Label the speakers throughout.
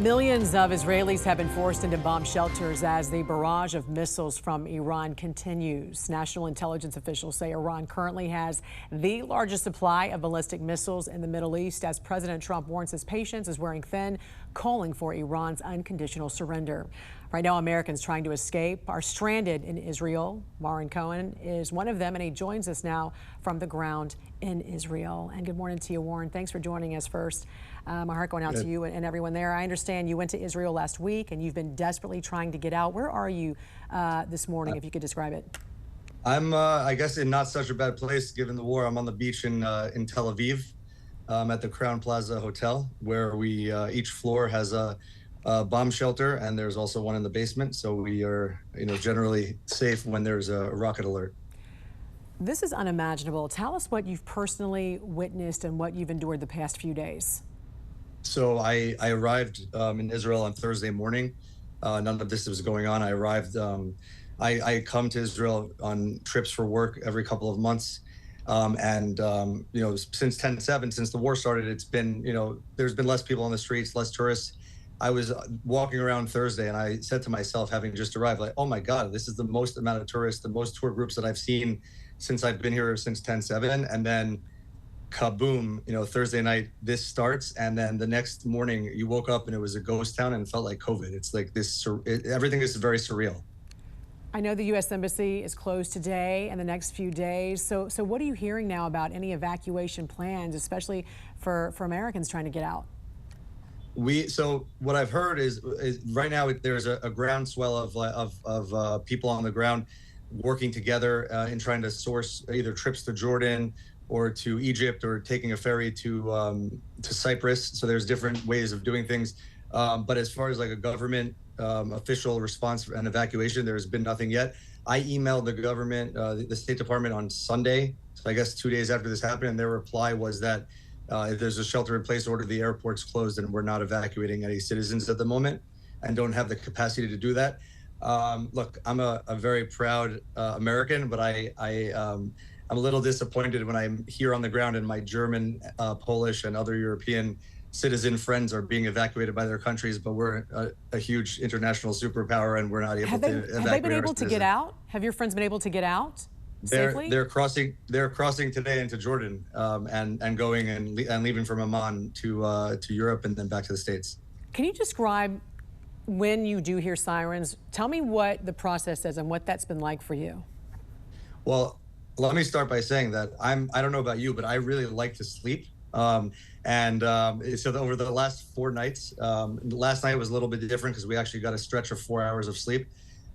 Speaker 1: Millions of Israelis have been forced into bomb shelters as the barrage of missiles from Iran continues. National intelligence officials say Iran currently has the largest supply of ballistic missiles in the Middle East as President Trump warns his patience is wearing thin, calling for Iran's unconditional surrender. Right now, Americans trying to escape are stranded in Israel. Cohn is one of them, and he joins us now from the ground in Israel. And good morning to you, Warren. Thanks for joining us first. My heart going out to you and everyone there. I understand you went to Israel last week and you've been desperately trying to get out. Where are you this morning, if you could describe it?
Speaker 2: I'm, I guess, in not such a bad place given the war. I'm on the beach in Tel Aviv at the Crowne Plaza hotel, where we each floor has a bomb shelter, and there's also one in the basement. So we are, generally safe when there's a rocket alert.
Speaker 1: This is unimaginable. Tell us what you've personally witnessed and what you've endured the past few days.
Speaker 2: So I arrived in Israel on Thursday morning. None of this was going on. I arrived. I come to Israel on trips for work every couple of months. Since 10/7, since the war started, it's been, there's been less people on the streets, less tourists. I was walking around Thursday and I said to myself, having just arrived, like, oh my God, this is the most amount of tourists, the most tour groups that I've seen since I've been here since 10/7. And then kaboom, Thursday night, this starts. And then the next morning you woke up and it was a ghost town and it felt like COVID. It's like this, everything is very surreal.
Speaker 1: I know the U.S. Embassy is closed today and the next few days. So what are you hearing now about any evacuation plans, especially for Americans trying to get out?
Speaker 2: So what I've heard is right now there's a groundswell of people on the ground working together in trying to source either trips to Jordan or to Egypt or taking a ferry to Cyprus. So there's different ways of doing things. But as far as like a government official response and evacuation, there's been nothing yet. I emailed the government, the State Department on Sunday, so I guess 2 days after this happened, and their reply was that if there's a shelter-in-place order, the airport's closed and we're not evacuating any citizens at the moment and don't have the capacity to do that. Look, I'm a very proud American, but I'm a little disappointed when I'm here on the ground and my German, Polish, and other European citizen friends are being evacuated by their countries, but we're a huge international superpower and we're not able to evacuate.
Speaker 1: Have they been able to get out? Have your friends been able to get out safely?
Speaker 2: They're crossing today into Jordan and going and leaving from Amman to Europe and then back to the States. Can
Speaker 1: you describe when you do hear sirens? Tell me what the process is and what that's been like for you.
Speaker 2: Well, let me start by saying that I don't know about you, but I really like to sleep. So over the last 4 nights, last night was a little bit different because we actually got a stretch of 4 hours of sleep.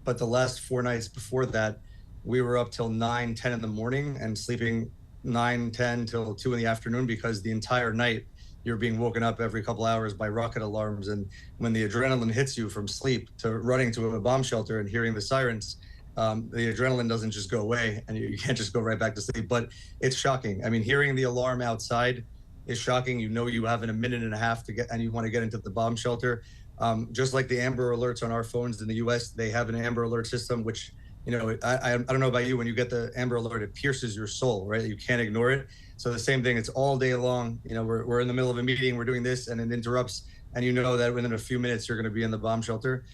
Speaker 2: But the last 4 nights before that, we were up till 9, 10 in the morning and sleeping 9, 10 till 2 in the afternoon because the entire night you're being woken up every couple hours by rocket alarms. And when the adrenaline hits you from sleep to running to a bomb shelter and hearing the sirens, the adrenaline doesn't just go away and you can't just go right back to sleep, but it's shocking. I mean, hearing the alarm outside is shocking. You have a minute and a half to get, and you want to get into the bomb shelter. Just like the Amber Alerts on our phones in the US, they have an Amber Alert system, which, I don't know about you, when you get the Amber Alert, it pierces your soul, right? You can't ignore it. So the same thing, it's all day long. We're in the middle of a meeting, we're doing this, and it interrupts, and you know that within a few minutes, you're going to be in the bomb shelter.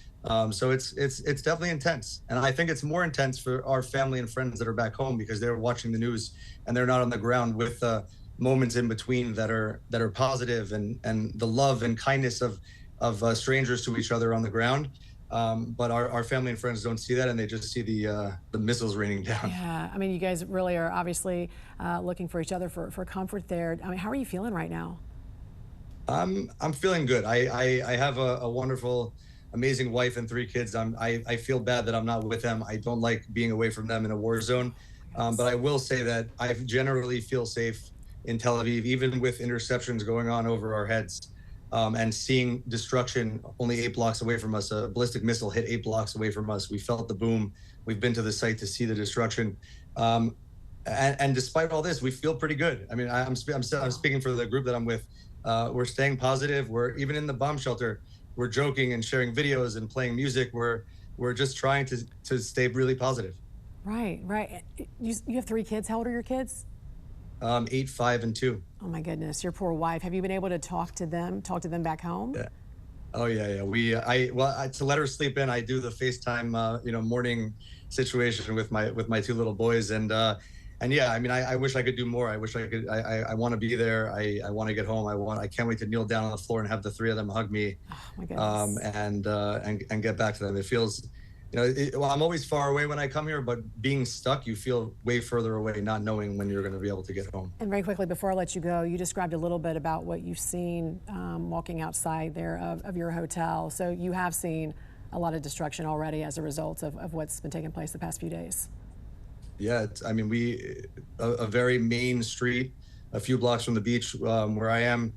Speaker 2: So it's definitely intense. And I think it's more intense for our family and friends that are back home because they're watching the news and they're not on the ground with moments in between that are positive and the love and kindness of strangers to each other on the ground. But our family and friends don't see that, and they just see the missiles raining down.
Speaker 1: Yeah, I mean, you guys really are obviously looking for each other for comfort there. I mean, how are you feeling right now?
Speaker 2: I'm feeling good. I have a wonderful, amazing wife and 3 kids. I feel bad that I'm not with them. I don't like being away from them in a war zone. But I will say that I generally feel safe in Tel Aviv, even with interceptions going on over our heads. And seeing destruction only 8 blocks away from us. A ballistic missile hit 8 blocks away from us. We felt the boom. We've been to the site to see the destruction. And despite all this, we feel pretty good. I mean, I'm speaking for the group that I'm with. We're staying positive. We're even in the bomb shelter. We're joking and sharing videos and playing music. We're just trying to stay really positive.
Speaker 1: Right. You have 3 kids. How old are your kids?
Speaker 2: 8, 5, and 2.
Speaker 1: Oh my goodness, your poor wife. Have you been able to talk to them back home?
Speaker 2: Yeah. Oh yeah, yeah. To let her sleep in, I do the FaceTime, morning situation with my two little boys, and yeah, I mean, I wish I could do more. I wish I could. I want to be there. I want to get home. I can't wait to kneel down on the floor and have the three of them hug me,
Speaker 1: Oh my goodness.
Speaker 2: and get back to them. It feels, well, I'm always far away when I come here, but being stuck, you feel way further away, not knowing when you're going to be able to get home.
Speaker 1: And very quickly, before I let you go, you described a little bit about what you've seen walking outside there of your hotel. So you have seen a lot of destruction already as a result of what's been taking place the past few days.
Speaker 2: Yeah, I mean, a very main street, a few blocks from the beach where I am.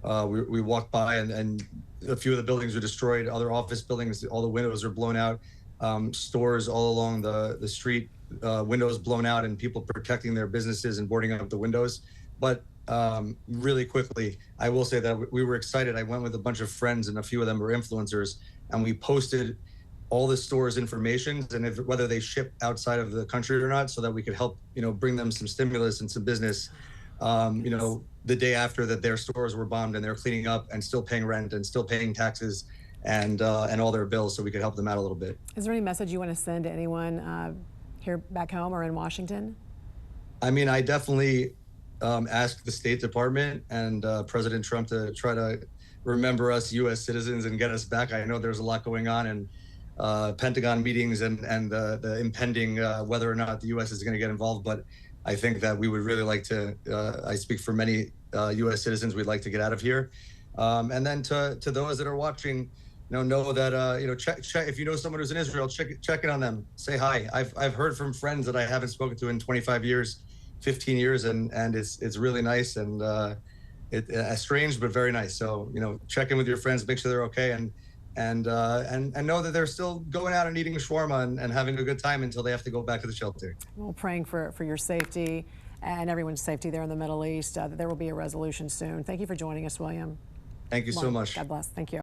Speaker 2: We walked by and a few of the buildings are destroyed. Other office buildings, all the windows are blown out. Stores all along the street, windows blown out, and people protecting their businesses and boarding up the windows. But really quickly, I will say that we were excited. I went with a bunch of friends, and a few of them were influencers, and we posted all the stores' information and whether they ship outside of the country or not, so that we could help, bring them some stimulus and some business. The day after that their stores were bombed, and they're cleaning up and still paying rent and still paying taxes and all their bills, so we could help them out a little bit.
Speaker 1: Is there any message you want to send to anyone here back home or in Washington?
Speaker 2: I mean, I definitely asked the State Department and President Trump to try to remember us U.S. citizens and get us back. I know there's a lot going on, and Pentagon meetings and the impending whether or not the U.S. is going to get involved. But I think that we would really like to, I speak for many U.S. citizens, we'd like to get out of here. And then to those that are watching, know that, check if you know someone who's in Israel, check in on them, say hi. I've heard from friends that I haven't spoken to in 25 years, 15 years, and it's really nice, and it's strange, but very nice. So, check in with your friends, make sure they're okay, and know that they're still going out and eating shawarma and having a good time until they have to go back to the shelter.
Speaker 1: Well, praying for your safety and everyone's safety there in the Middle East, that there will be a resolution soon. Thank you for joining us, William.
Speaker 2: Thank you so much.
Speaker 1: God bless. Thank you.